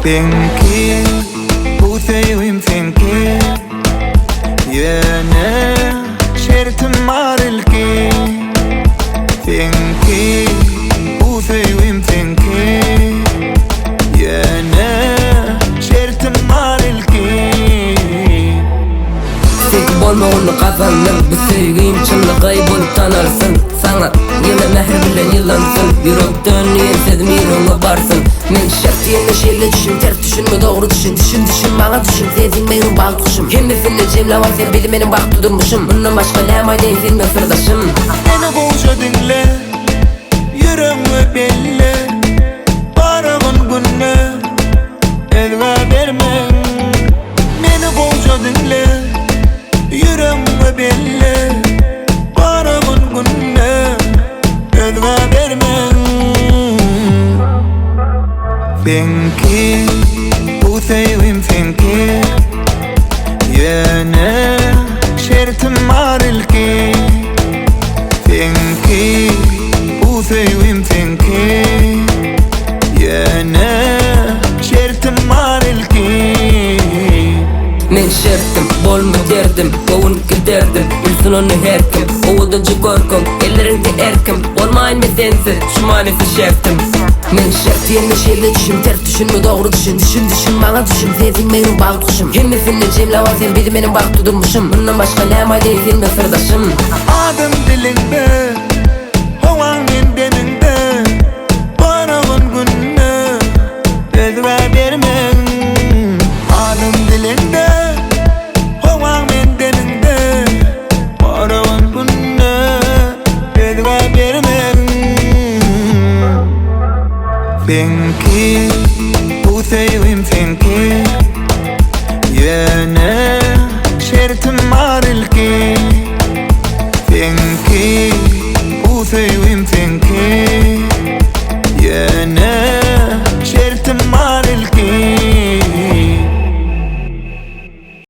Finki Uthayim finki Yana Şertim marilki Finki Uthayim finki Yana Şertim marilki Sek bolma onu kazandın. Bu sevgim çınlığı bulup tanırsın. Sana yine mehr bilen yıllansın. Yürekten yensedim yürüme barsın. Men şart yine şeyle düşün. Ters düşünme doğru düşün. Düşün bana düşün. Sezin benim bağ kuşum. Kendisinde cemle var sen bili benim bak durmuşum. Bundan başka ne amayden zilme sırdaşım. Beni bolca dinle Yüreğime belli Paramın günü Elve vermem Beni bolca dinle Yüreğime belli Paramın günü Elve vermem Finki Uthayim finki Yana Şertim marilki Finki Uthayim finki Yana Şertim marilki Men şertim bolma derdim. Kovun giderdim. Ülsün onu herkim. Oğudanca korkum. Ellerinde erkim. Olmayın mı sensiz şu manisi şertim. Men şert yerine şeyle düşün. Ters düşünme doğru düşün. Düşün bana düşün. Sezin benim bağ kuşum. Kendisinde cemle var sen bili benim bak durmuşum. Bundan başka ne amayden zilme sırdaşım. Adım dilinde Hovan men deninde Paramın günü Elve vermem Adım dilinde Hovan men deninde Paramın günü Elve vermem Finki Uthayim finki Yana